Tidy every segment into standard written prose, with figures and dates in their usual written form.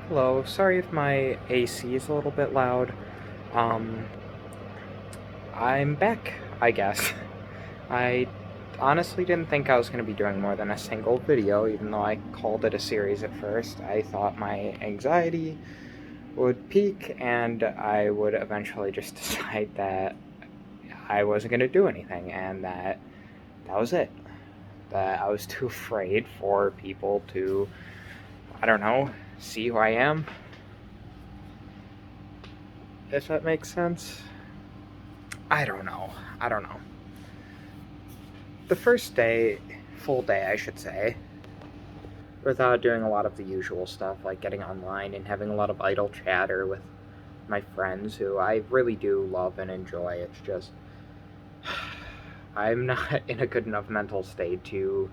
Hello, sorry if my AC is a little bit loud. Um, I'm back, I guess. I honestly didn't think I was going to be doing more than a single video, even though I called it a series at first. I thought my anxiety would peak and I would eventually just decide that I wasn't going to do anything and that was it. That I was too afraid for people to, I don't know, see who I am, if that makes sense. I don't know. I don't know. The first day, full day, I should say, without doing a lot of the usual stuff like getting online and having a lot of idle chatter with my friends who I really do love and enjoy. It's just, I'm not in a good enough mental state to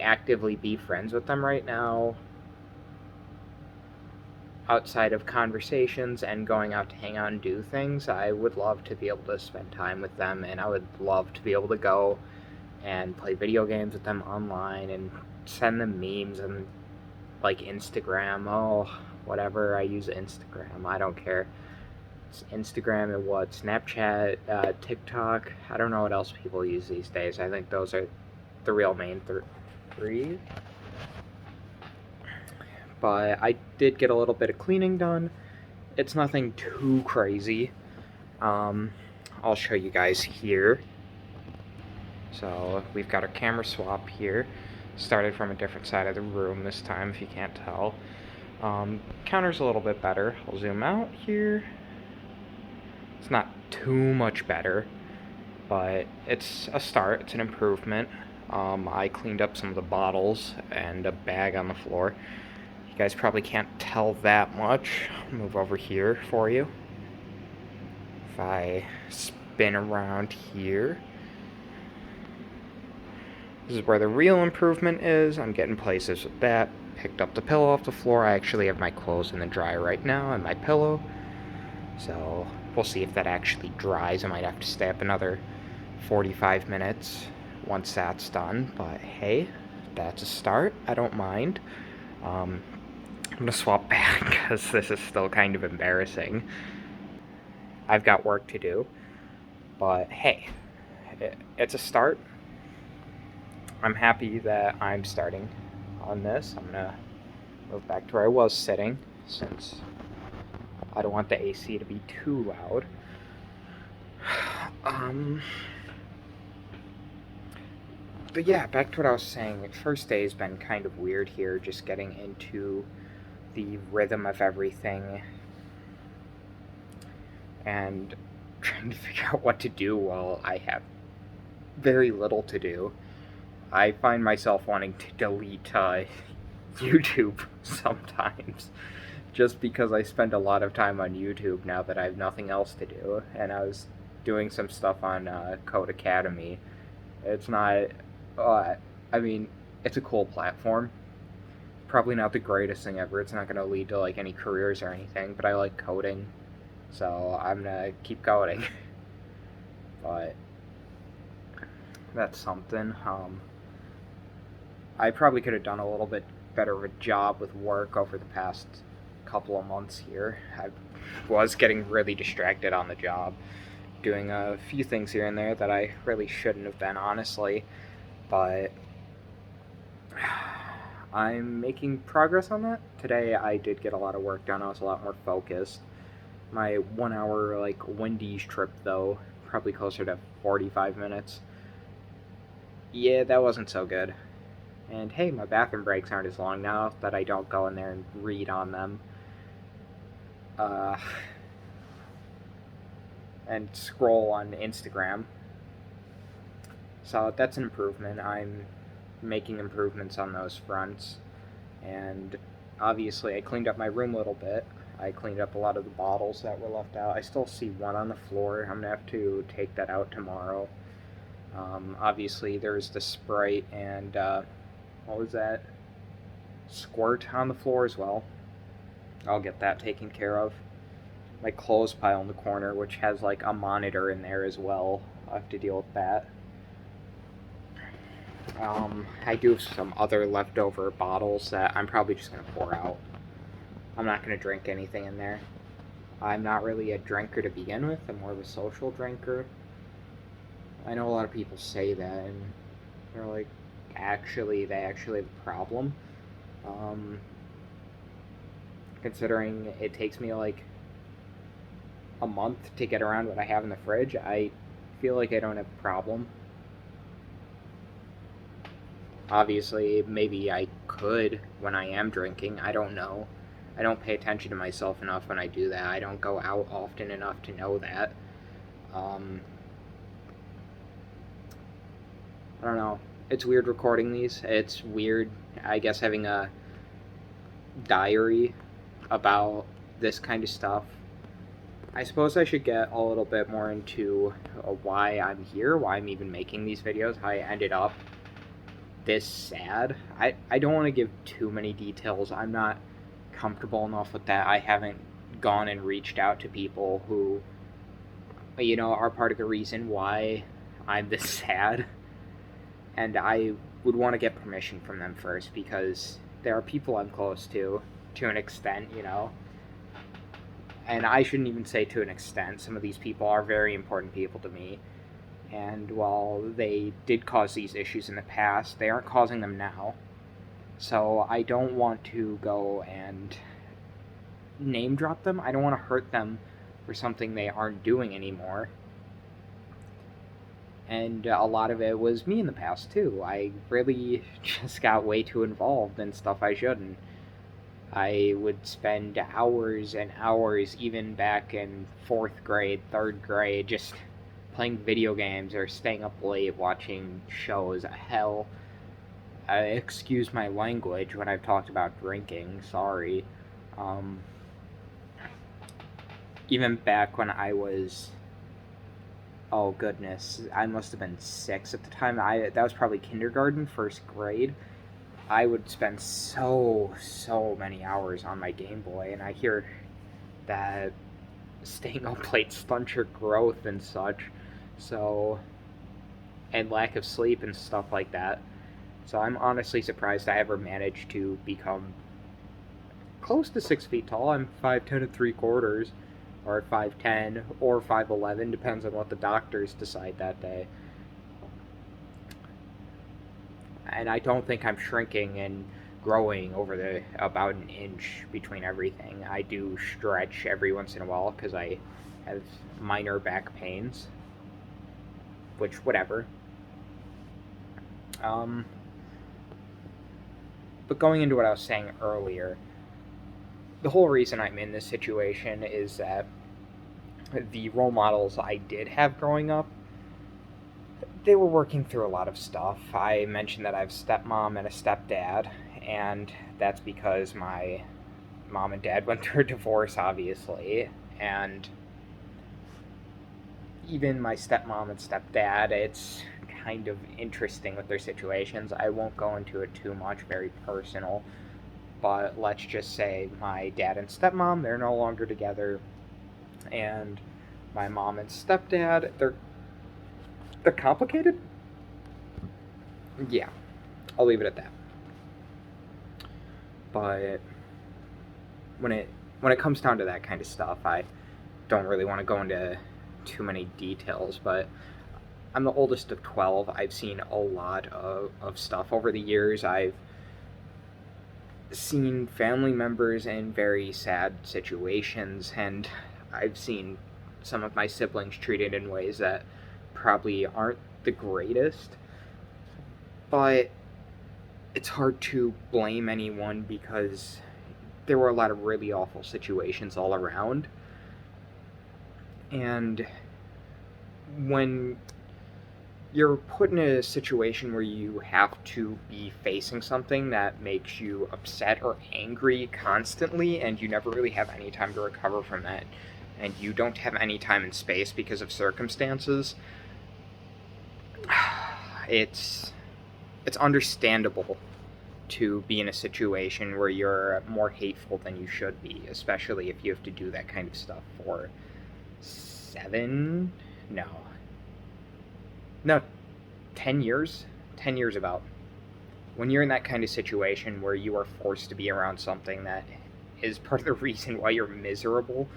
actively be friends with them right now outside of conversations and going out to hang out and do things. I would love to be able to spend time with them, and I would love to be able to go and play video games with them online and send them memes and like Instagram. Oh, whatever. I use Instagram. I don't care. It's Instagram and what? Snapchat, TikTok. I don't know what else people use these days. I think those are the real main three. But I did get a little bit of cleaning done. It's nothing too crazy. Um, I'll show you guys here. So we've got our camera swap here. Started from a different side of the room this time, if you can't tell. Counter's a little bit better. I'll zoom out here. It's not too much better, but it's a start. It's an improvement. I cleaned up some of the bottles and a bag on the floor. You guys probably can't tell that much. I'll move over here for you. If I spin around here, this is where the real improvement is. I'm getting places with that. Picked up the pillow off the floor. I actually have my clothes in the dryer right now and my pillow. So we'll see if that actually dries. I might have to stay up another 45 minutes once that's done. But hey, that's a start. I don't mind. I'm going to swap back because this is still kind of embarrassing. I've got work to do. But hey, it's a start. I'm happy that I'm starting on this. I'm gonna move back to where I was sitting since I don't want the AC to be too loud. But yeah, back to what I was saying. First day has been kind of weird here, just getting into the rhythm of everything and trying to figure out what to do while I have very little to do. I find myself wanting to delete YouTube sometimes, just because I spend a lot of time on YouTube now that I have nothing else to do, and I was doing some stuff on Code Academy. It's not, I mean, it's a cool platform. Probably not the greatest thing ever. It's not going to lead to like any careers or anything, but I like coding, so I'm gonna keep coding. But that's something. I probably could have done a little bit better of a job with work over the past couple of months here. I was getting really distracted on the job, doing a few things here and there that I really shouldn't have been, honestly. But I'm making progress on that. Today I did get a lot of work done. I was a lot more focused. My 1 hour like Wendy's trip though, probably closer to 45 minutes. Yeah, that wasn't so good. And hey, my bathroom breaks aren't as long now that I don't go in there and read on them. And scroll on Instagram. So that's an improvement. I'm making improvements on those fronts. And obviously, I cleaned up my room a little bit. I cleaned up a lot of the bottles that were left out. I still see one on the floor. I'm going to have to take that out tomorrow. Obviously, there's the Sprite and what was that? Squirt on the floor as well. I'll get that taken care of. My clothes pile in the corner, which has like a monitor in there as well. I'll have to deal with that. I do have some other leftover bottles that I'm probably just going to pour out. I'm not going to drink anything in there. I'm not really a drinker to begin with. I'm more of a social drinker. I know a lot of people say that, and they're like, they actually have a problem. Um, Considering it takes me like a month to get around what I have in the fridge, I feel like I don't have a problem. Obviously, maybe I could when I am drinking. I don't know. I don't pay attention to myself enough when I do that. I don't go out often enough to know that. Um, I don't know. It's weird recording these. It's weird, I guess, having a diary about this kind of stuff. I suppose I should get a little bit more into why I'm here, why I'm even making these videos, how I ended up this sad. I don't want to give too many details. I'm not comfortable enough with that. I haven't gone and reached out to people who, are part of the reason why I'm this sad. And I would want to get permission from them first, because there are people I'm close to an extent. And I shouldn't even say to an extent. Some of these people are very important people to me. And while they did cause these issues in the past, they aren't causing them now. So I don't want to go and name drop them. I don't want to hurt them for something they aren't doing anymore. And a lot of it was me in the past, too. I really just got way too involved in stuff I shouldn't. I would spend hours and hours, even back in 4th grade, 3rd grade, just playing video games or staying up late watching shows. Hell, excuse my language when I've talked about drinking, sorry. Even back when I was, oh goodness, I must have been 6 at the time. That was probably kindergarten, 1st grade. I would spend so many hours on my Game Boy, and I hear that staying up late stunts your growth and such. So, and lack of sleep and stuff like that. So I'm honestly surprised I ever managed to become close to 6 feet tall. I'm 5'10 3/4", or 5'10", or 5'11", depends on what the doctors decide that day. And I don't think I'm shrinking and growing over about an inch between everything. I do stretch every once in a while because I have minor back pains, which, whatever. But going into what I was saying earlier, the whole reason I'm in this situation is that the role models I did have growing up, they were working through a lot of stuff. I mentioned that I have a stepmom and a stepdad, and that's because my mom and dad went through a divorce, obviously, and even my stepmom and stepdad, it's kind of interesting with their situations. I won't go into it too much, very personal, but let's just say my dad and stepmom, they're no longer together, and my mom and stepdad, they're complicated? Yeah, I'll leave it at that. But when it comes down to that kind of stuff, I don't really want to go into too many details, but I'm the oldest of 12. I've seen a lot of stuff over the years. I've seen family members in very sad situations, and I've seen some of my siblings treated in ways that probably aren't the greatest, but it's hard to blame anyone because there were a lot of really awful situations all around. And when you're put in a situation where you have to be facing something that makes you upset or angry constantly, and you never really have any time to recover from that, and you don't have any time and space because of circumstances, it's understandable to be in a situation where you're more hateful than you should be, especially if you have to do that kind of stuff for 10 years? 10 years about. When you're in that kind of situation where you are forced to be around something that is part of the reason why you're miserable.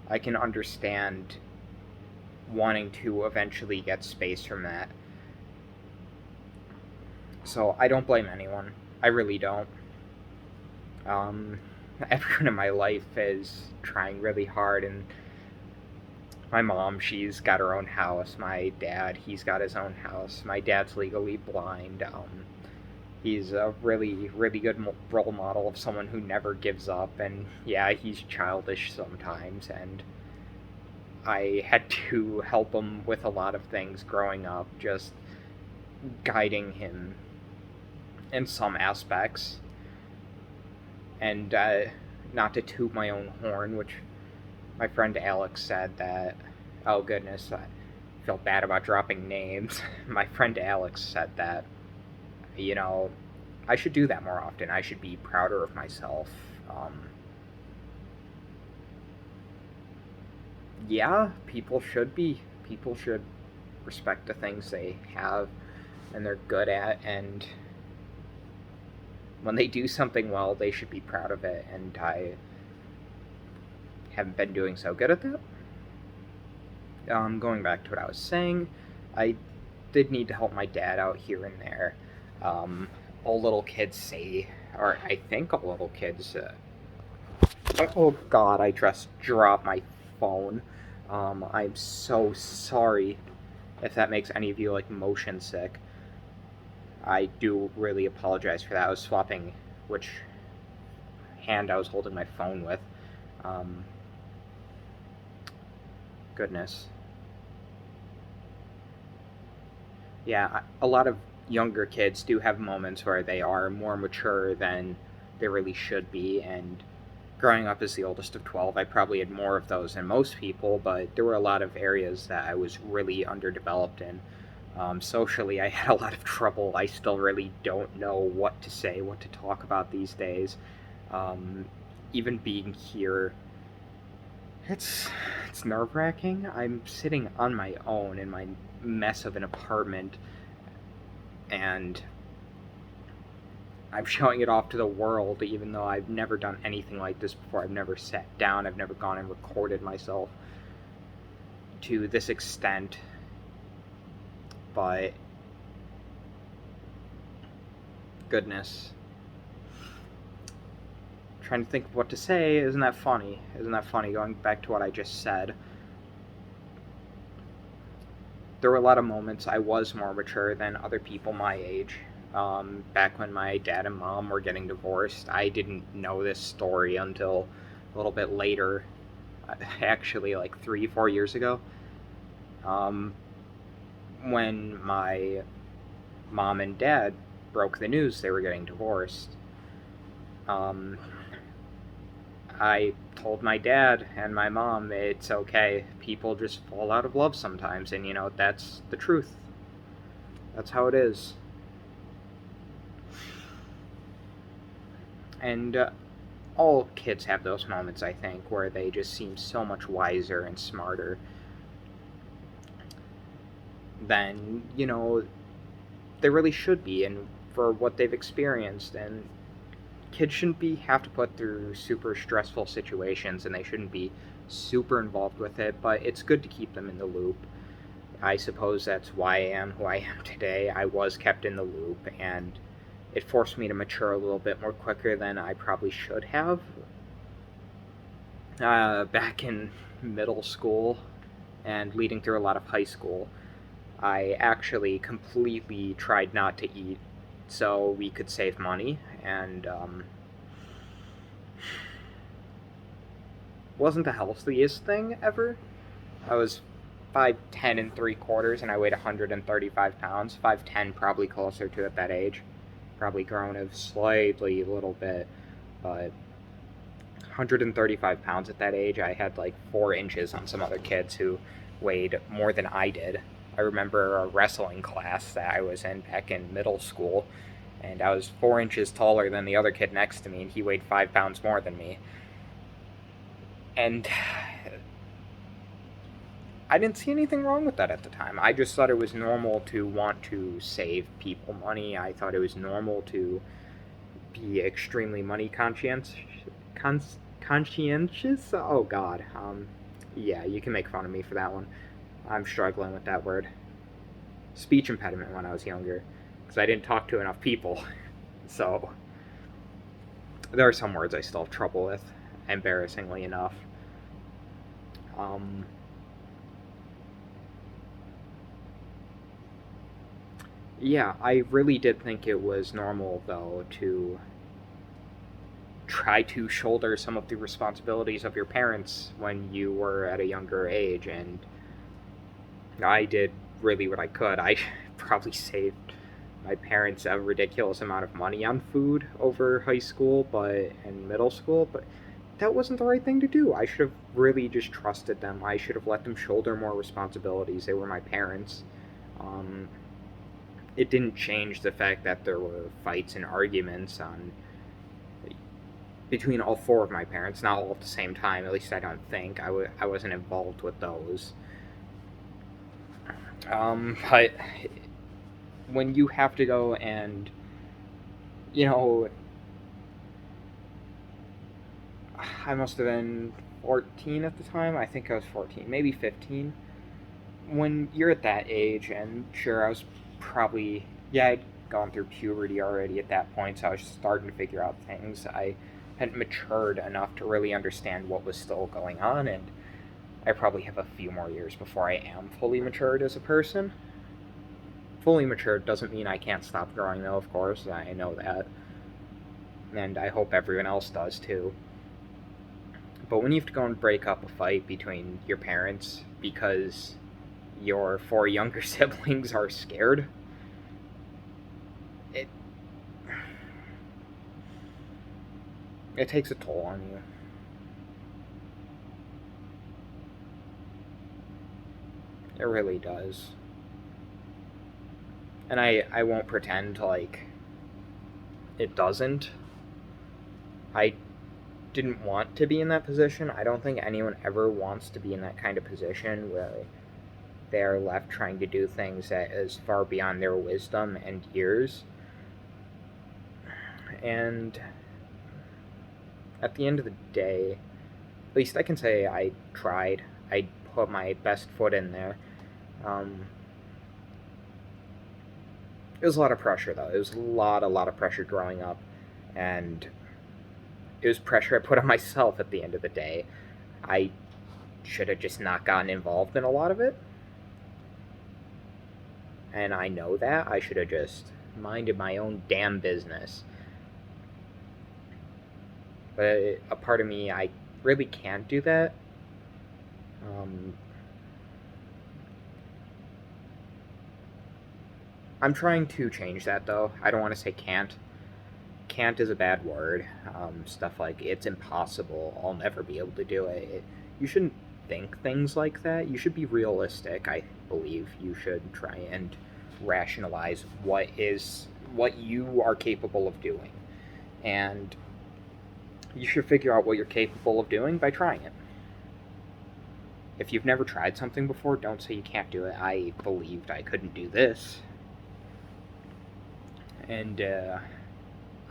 I can understand wanting to eventually get space from that. So I don't blame anyone. I really don't. Um, Everyone in my life is trying really hard, and my mom, she's got her own house. My dad, he's got his own house. My dad's legally blind. He's a really, really good role model of someone who never gives up, and yeah, he's childish sometimes, and I had to help him with a lot of things growing up, just guiding him in some aspects. And not to toot my own horn, which my friend Alex said that, oh goodness, I feel bad about dropping names. My friend Alex said that, you know, I should do that more often. I should be prouder of myself. Yeah, people should be. People should respect the things they have and they're good at, and when they do something well, they should be proud of it, and I haven't been doing so good at that. Going back to what I was saying, I did need to help my dad out here and there. All little kids say, or I think all little kids. Oh God, I just dropped my phone. I'm so sorry if that makes any of you like motion sick. I do really apologize for that. I was swapping which hand I was holding my phone with. Um, Goodness. Yeah, a lot of younger kids do have moments where they are more mature than they really should be, and growing up as the oldest of 12, I probably had more of those than most people, but there were a lot of areas that I was really underdeveloped in. Socially, I had a lot of trouble. I still really don't know what to say, what to talk about these days. Um, Even being here, it's it's nerve wracking. I'm sitting on my own in my mess of an apartment, and I'm showing it off to the world, even though I've never done anything like this before. I've never sat down. I've never gone and recorded myself to this extent. But goodness, trying to think of what to say. Isn't that funny? Isn't that funny? Going back to what I just said, there were a lot of moments I was more mature than other people my age. Back when my dad and mom were getting divorced, I didn't know this story until a little bit later, actually like 3, 4 years ago, when my mom and dad broke the news they were getting divorced. I told my dad and my mom it's okay. People just fall out of love sometimes, and that's the truth. That's how it is. And all kids have those moments, I think, where they just seem so much wiser and smarter than, they really should be, and for what they've experienced. And kids shouldn't have to put through super stressful situations, and they shouldn't be super involved with it, but it's good to keep them in the loop. I suppose that's why I am who I am today. I was kept in the loop, and it forced me to mature a little bit more quicker than I probably should have. Back in middle school and leading through a lot of high school, I actually completely tried not to eat so we could save money, and wasn't the healthiest thing ever. I was 5'10 3/4", and I weighed 135 pounds. 5'10", probably closer to at that age. Probably grown a slightly little bit, but 135 pounds at that age. I had like 4 inches on some other kids who weighed more than I did. I remember a wrestling class that I was in back in middle school, and I was 4 inches taller than the other kid next to me, and he weighed 5 pounds more than me. And I didn't see anything wrong with that at the time. I just thought it was normal to want to save people money. I thought it was normal to be extremely money conscientious. Conscientious? Oh God. Yeah, you can make fun of me for that one. I'm struggling with that word. Speech impediment when I was younger, because I didn't talk to enough people. So there are some words I still have trouble with, embarrassingly enough. Um, yeah, I really did think it was normal, though, to try to shoulder some of the responsibilities of your parents when you were at a younger age, and I did really what I could. I probably saved my parents a ridiculous amount of money on food over high school and middle school, but that wasn't the right thing to do. I should have really just trusted them. I should have let them shoulder more responsibilities. They were my parents. Um, it didn't change the fact that there were fights and arguments between all four of my parents, not all at the same time. At least I don't think. I wasn't involved with those. But when you have to go and, you know, I must have been 14 at the time. I think I was 14, maybe 15. When you're at that age, and sure, I was probably, yeah, I'd gone through puberty already at that point, so I was starting to figure out things. I hadn't matured enough to really understand what was still going on, and I probably have a few more years before I am fully matured as a person. Fully matured doesn't mean I can't stop growing, though, of course. I know that. And I hope everyone else does, too. But when you have to go and break up a fight between your parents because your four younger siblings are scared, it it takes a toll on you. It really does. And I won't pretend like it doesn't. I didn't want to be in that position. I don't think anyone ever wants to be in that kind of position where they're left trying to do things that is far beyond their wisdom and years. And at the end of the day, at least I can say I tried. I put my best foot in there. It was a lot of pressure, though. It was a lot of pressure growing up, and it was pressure I put on myself at the end of the day. I should have just not gotten involved in a lot of it, and I know that. I should have just minded my own damn business. But a part of me, I really can't do that. I'm trying to change that, though. I don't want to say can't. Can't is a bad word. Stuff like, it's impossible, I'll never be able to do it. You shouldn't think things like that. You should be realistic, I believe. You should try and rationalize what you are capable of doing. And you should figure out what you're capable of doing by trying it. If you've never tried something before, don't say you can't do it. I believed I couldn't do this. And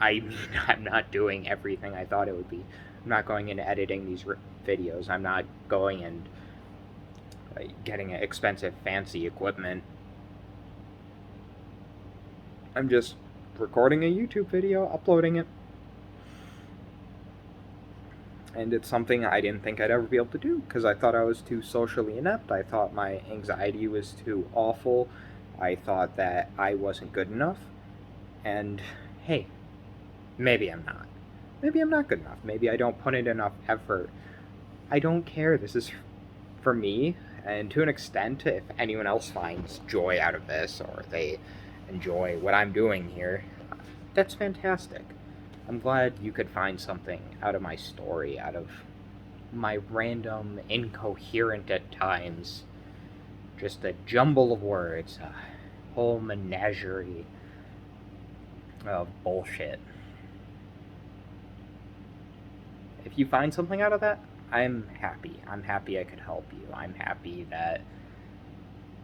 I'm not doing everything I thought it would be. I'm not going and editing these videos. I'm not going and getting expensive, fancy equipment. I'm just recording a YouTube video, uploading it. And it's something I didn't think I'd ever be able to do, because I thought I was too socially inept. I thought my anxiety was too awful. I thought that I wasn't good enough. And, hey, maybe I'm not. Maybe I'm not good enough. Maybe I don't put in enough effort. I don't care. This is for me, and to an extent, if anyone else finds joy out of this, or they enjoy what I'm doing here, that's fantastic. I'm glad you could find something out of my story, out of my random, incoherent at times, just a jumble of words, a whole menagerie of bullshit. If you find something out of that, I'm happy. I'm happy I could help you. I'm happy that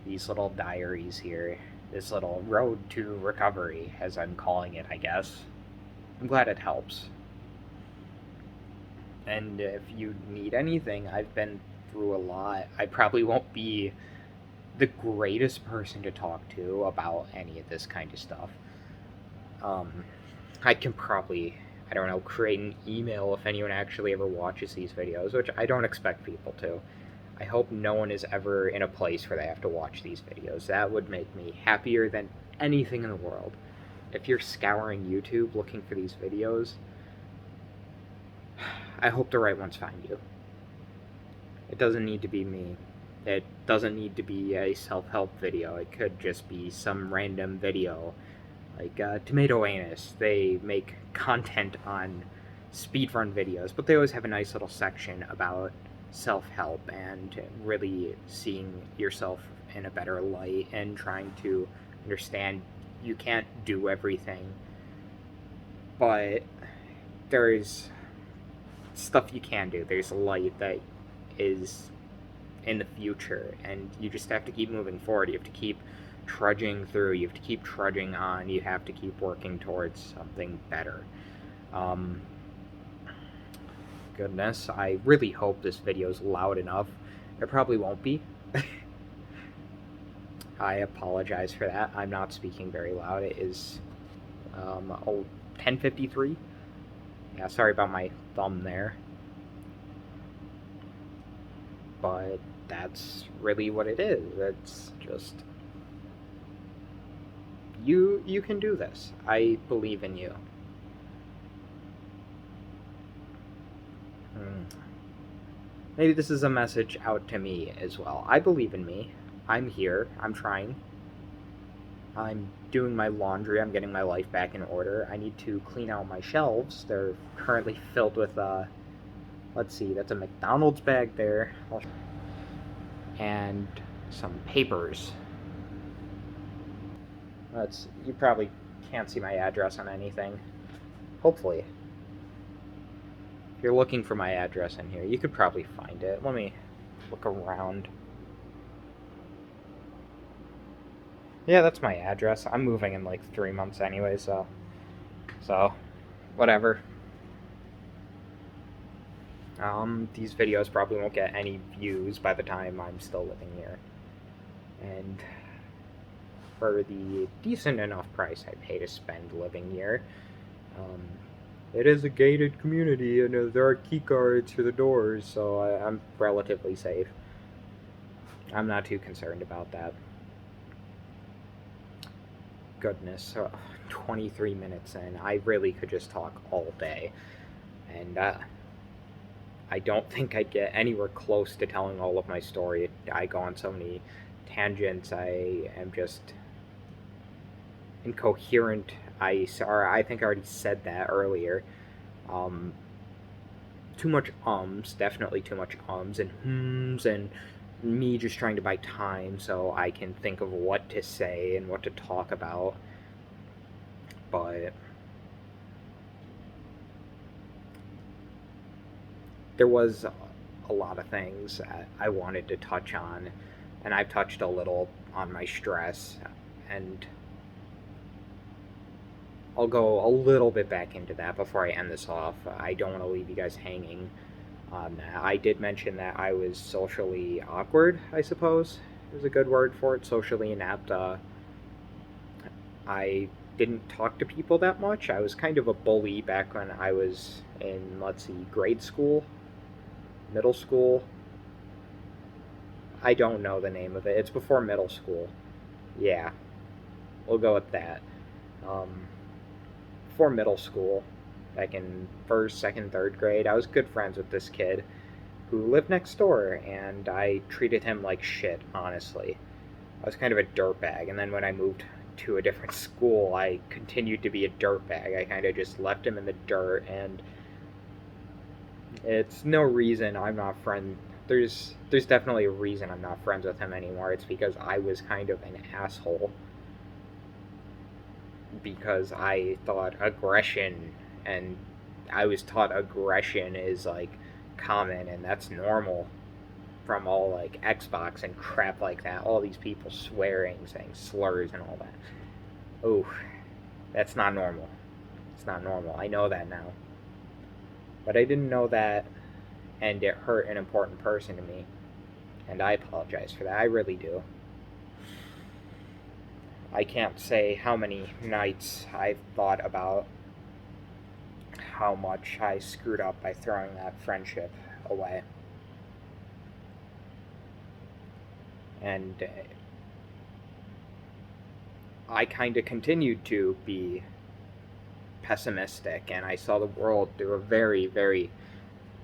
these little diaries here, this little road to recovery, as I'm calling it, I guess, I'm glad it helps. And if you need anything, I've been through a lot. I probably won't be the greatest person to talk to about any of this kind of stuff. I can probably, I don't know, create an email if anyone actually ever watches these videos, which I don't expect people to. I hope no one is ever in a place where they have to watch these videos. That would make me happier than anything in the world. If you're scouring YouTube looking for these videos, I hope the right ones find you. It doesn't need to be me. It doesn't need to be a self-help video. It could just be some random video. Like Tomato Anus, they make content on speedrun videos, but they always have a nice little section about self-help and really seeing yourself in a better light and trying to understand you can't do everything, but there's stuff you can do. There's light that is in the future, and you just have to keep moving forward. You have to keep trudging through. You have to keep trudging on. You have to keep working towards something better. Goodness, I really hope this video is loud enough. It probably won't be. I apologize for that. I'm not speaking very loud. It is 10:53. Yeah, sorry about my thumb there. But that's really what it is. It's just you can do this. I believe in you. Maybe this is a message out to me as well. I believe in me. I'm here. I'm trying. I'm doing my laundry. I'm getting my life back in order. I need to clean out my shelves. They're currently filled with, let's see, that's a McDonald's bag there. And some papers. You probably can't see my address on anything. Hopefully. If you're looking for my address in here, you could probably find it. Let me look around. Yeah, that's my address. I'm moving in like 3 months anyway, so whatever. These videos probably won't get any views by the time I'm still living here. And for the decent enough price I pay to spend living here, it is a gated community, and there are key cards for the doors, so I'm relatively safe. I'm not too concerned about that. Goodness, 23 minutes in. I really could just talk all day. And I don't think I'd get anywhere close to telling all of my story. I go on so many tangents. I am just incoherent. I think I already said that earlier. Too much definitely too much and hmms, and me just trying to buy time so I can think of what to say and what to talk about. But there was a lot of things that I wanted to touch on, and I've touched a little on my stress, and I'll go a little bit back into that before I end this off. I don't want to leave you guys hanging on that. I did mention that I was socially awkward, I suppose is a good word for it, socially inept. I didn't talk to people that much. I was kind of a bully back when I was in, let's see, grade school, middle school. I don't know the name of it. It's before middle school. Yeah, we'll go with that. Before middle school, back in first, second, third grade, I was good friends with this kid who lived next door, and I treated him like shit, honestly. I was kind of a dirtbag, and then when I moved to a different school, I continued to be a dirtbag. I kind of just left him in the dirt, and it's no reason I'm not friends. There's definitely a reason I'm not friends with him anymore. It's because I was kind of an asshole. Because I thought aggression, and I was taught aggression is like common and that's normal from all like Xbox and crap like that. All these people swearing, saying slurs and all that. Oh, that's not normal. It's not normal. I know that now. But I didn't know that, and it hurt an important person to me. And I apologize for that. I really do. I can't say how many nights I've thought about how much I screwed up by throwing that friendship away. And I kind of continued to be pessimistic, and I saw the world through a very, very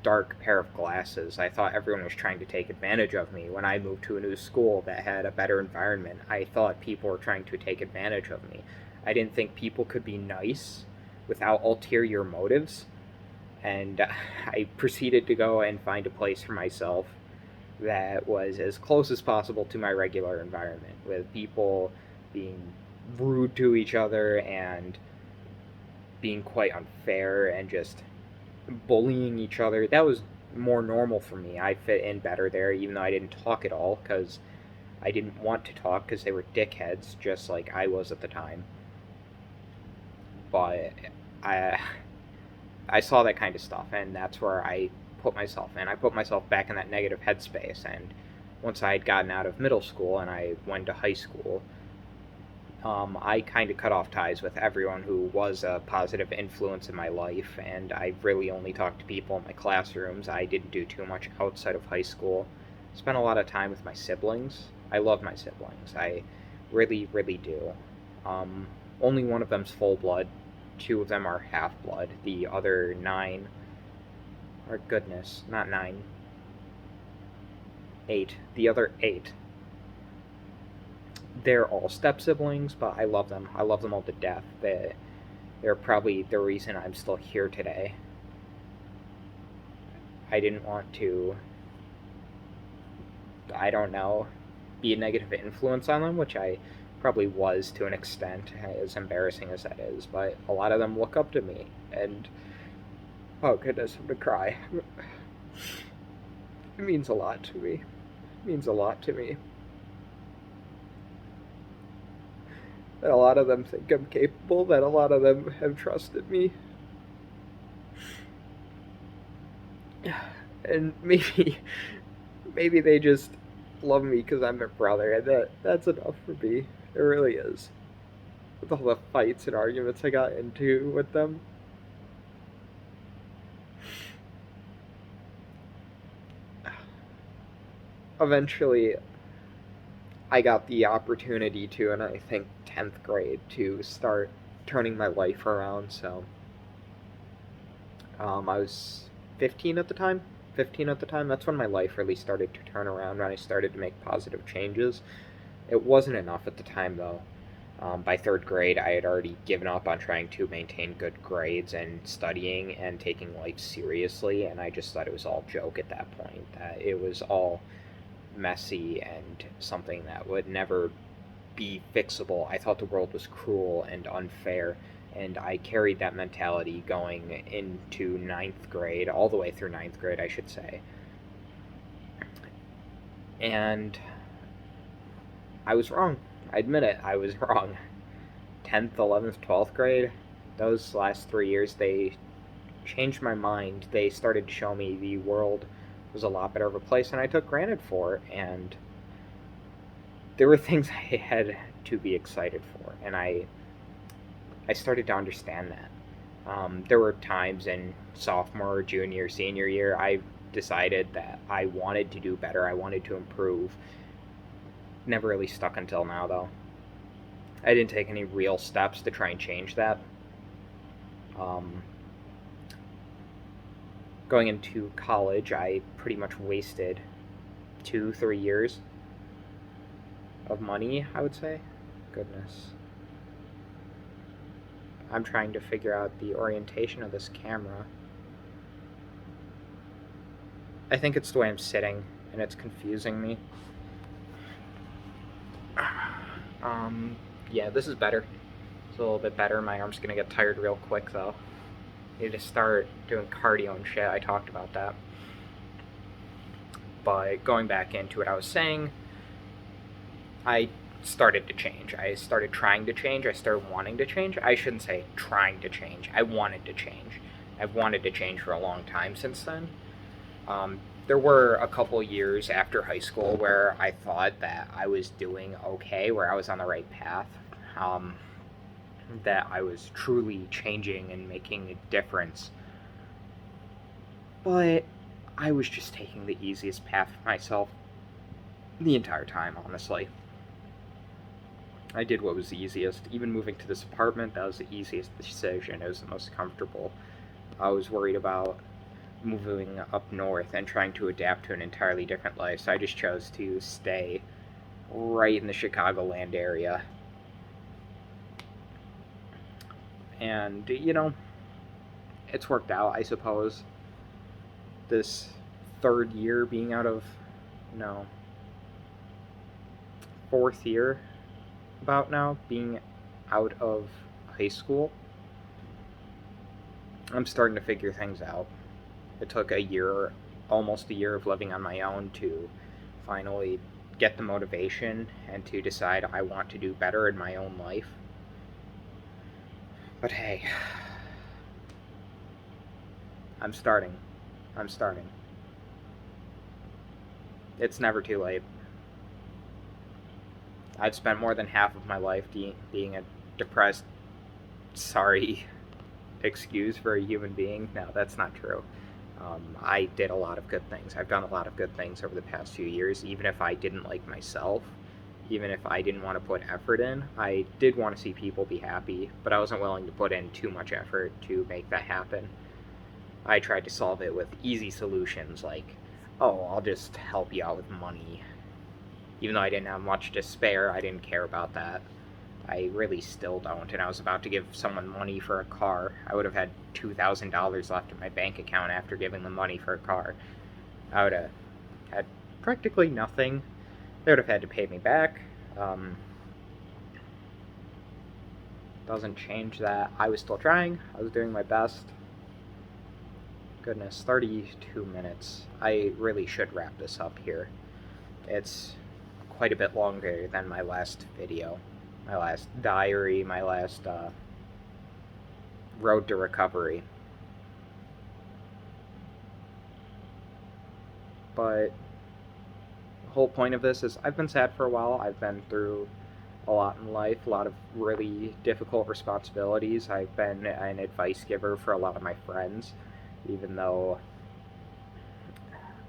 dark pair of glasses. I thought everyone was trying to take advantage of me. When I moved to a new school that had a better environment, I thought people were trying to take advantage of me. I didn't think people could be nice without ulterior motives, and I proceeded to go and find a place for myself that was as close as possible to my regular environment, with people being rude to each other and being quite unfair and just bullying each other. That was more normal for me. I fit in better there, even though I didn't talk at all, because I didn't want to talk because they were dickheads, just like I was at the time. But I, I saw that kind of stuff, and that's where I put myself in. I put myself back in that negative headspace, and once I had gotten out of middle school and I went to high school, I kind of cut off ties with everyone who was a positive influence in my life, and I really only talked to people in my classrooms. I didn't do too much outside of high school. Spent a lot of time with my siblings. I love my siblings. I really, really do. Only one of them's full blood. Two of them are half blood. The other 9, or goodness, not 9, 8. The other 8, they're all step siblings, but I love them. I love them all to death. They're probably the reason I'm still here today. I didn't want to, I don't know, be a negative influence on them, which I probably was to an extent, as embarrassing as that is, but a lot of them look up to me, and oh goodness, I'm gonna cry. It means a lot to me. It means a lot to me. That a lot of them think I'm capable, that a lot of them have trusted me. And maybe they just love me because I'm their brother, and that's enough for me. It really is. With all the fights and arguments I got into with them. Eventually, I got the opportunity to, and I think 10th grade, to start turning my life around. So I was 15 at the time. 15 at the time. That's when my life really started to turn around, when I started to make positive changes. It wasn't enough at the time, though. By 3rd grade, I had already given up on trying to maintain good grades and studying and taking life seriously, and I just thought it was all joke at that point. That it was all messy and something that would never be fixable. I thought the world was cruel and unfair, and I carried that mentality going into 9th grade, all the way through 9th grade, I should say. And I was wrong. I admit it, I was wrong. 10th, 11th, 12th grade, those last 3 years, they changed my mind. They started to show me the world was a lot better of a place than I took granted for, and there were things I had to be excited for, and I started to understand that. There were times in sophomore, junior, senior year, I decided that I wanted to do better, I wanted to improve. Never really stuck until now, though. I didn't take any real steps to try and change that. Going into college, I pretty much wasted 2-3 years of money, I would say. Goodness. I'm trying to figure out the orientation of this camera. I think it's the way I'm sitting, and it's confusing me. Yeah, this is better. It's a little bit better. My arm's gonna get tired real quick, though. Need to start doing cardio and shit. I talked about that. But going back into what I was saying, I started to change. I started trying to change. I started wanting to change. I shouldn't say trying to change. I wanted to change. I've wanted to change for a long time since then. There were a couple years after high school where I thought that I was doing okay, where I was on the right path, um, that I was truly changing and making a difference. But I was just taking the easiest path for myself the entire time, honestly. I did what was the easiest. Even moving to this apartment, that was the easiest decision. It was the most comfortable. I was worried about moving up north and trying to adapt to an entirely different life, so I just chose to stay right in the Chicagoland area. And, it's worked out, I suppose. This third year being out of, no, fourth year about now, being out of high school, I'm starting to figure things out. It took a year, almost a year of living on my own to finally get the motivation and to decide I want to do better in my own life. But hey, I'm starting. It's never too late. I've spent more than half of my life being a depressed, sorry excuse for a human being. No, that's not true. I did a lot of good things. I've done a lot of good things over the past few years, even if I didn't like myself, even if I didn't want to put effort in. I did want to see people be happy, but I wasn't willing to put in too much effort to make that happen. I tried to solve it with easy solutions like, oh, I'll just help you out with money. Even though I didn't have much to spare, I didn't care about that. I really still don't, and I was about to give someone money for a car. I would have had $2,000 left in my bank account after giving them money for a car. I would have had practically nothing. They would have had to pay me back. Doesn't change that I was still trying. I was doing my best. Goodness, 32 minutes. I really should wrap this up here. It's quite a bit longer than my last video. My last diary, my last road to recovery. But the whole point of this is I've been sad for a while. I've been through a lot in life, a lot of really difficult responsibilities. I've been an advice giver for a lot of my friends, even though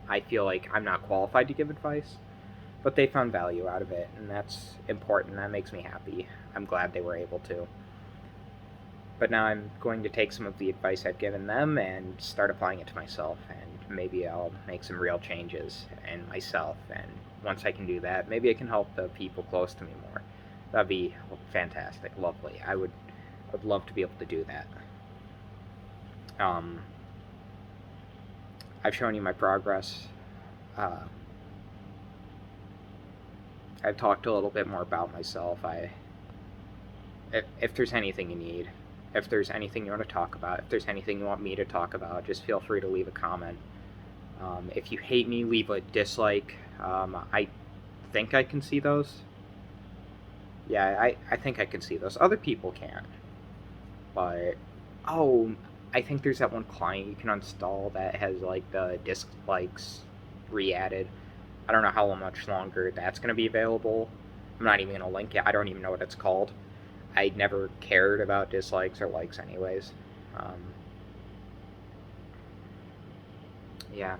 I feel like I'm not qualified to give advice. But they found value out of it, and that's important. That makes me happy. I'm glad they were able to. But now I'm going to take some of the advice I've given them and start applying it to myself, and maybe I'll make some real changes in myself, and once I can do that, maybe I can help the people close to me more. That'd be fantastic, lovely. I would love to be able to do that. I've shown you my progress. I've talked a little bit more about myself. If there's anything you need, if there's anything you want to talk about, if there's anything you want me to talk about, just feel free to leave a comment. If you hate me, leave a dislike. I think I can see those. Yeah, I think I can see those. Other people can't. But, oh, I think there's that one client you can install that has, like, the dislikes re-added. I don't know how much longer that's going to be available. I'm not even going to link it. I don't even know what it's called. I never cared about dislikes or likes anyways. Yeah.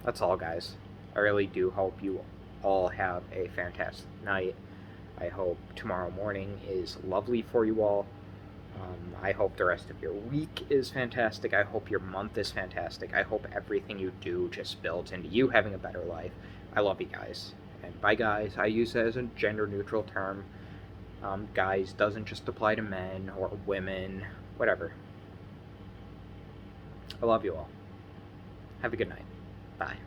That's all, guys. I really do hope you all have a fantastic night. I hope tomorrow morning is lovely for you all. I hope the rest of your week is fantastic. I hope your month is fantastic. I hope everything you do just builds into you having a better life. I love you guys. And by guys, I use it as a gender-neutral term. Guys doesn't just apply to men or women, whatever. I love you all. Have a good night. Bye.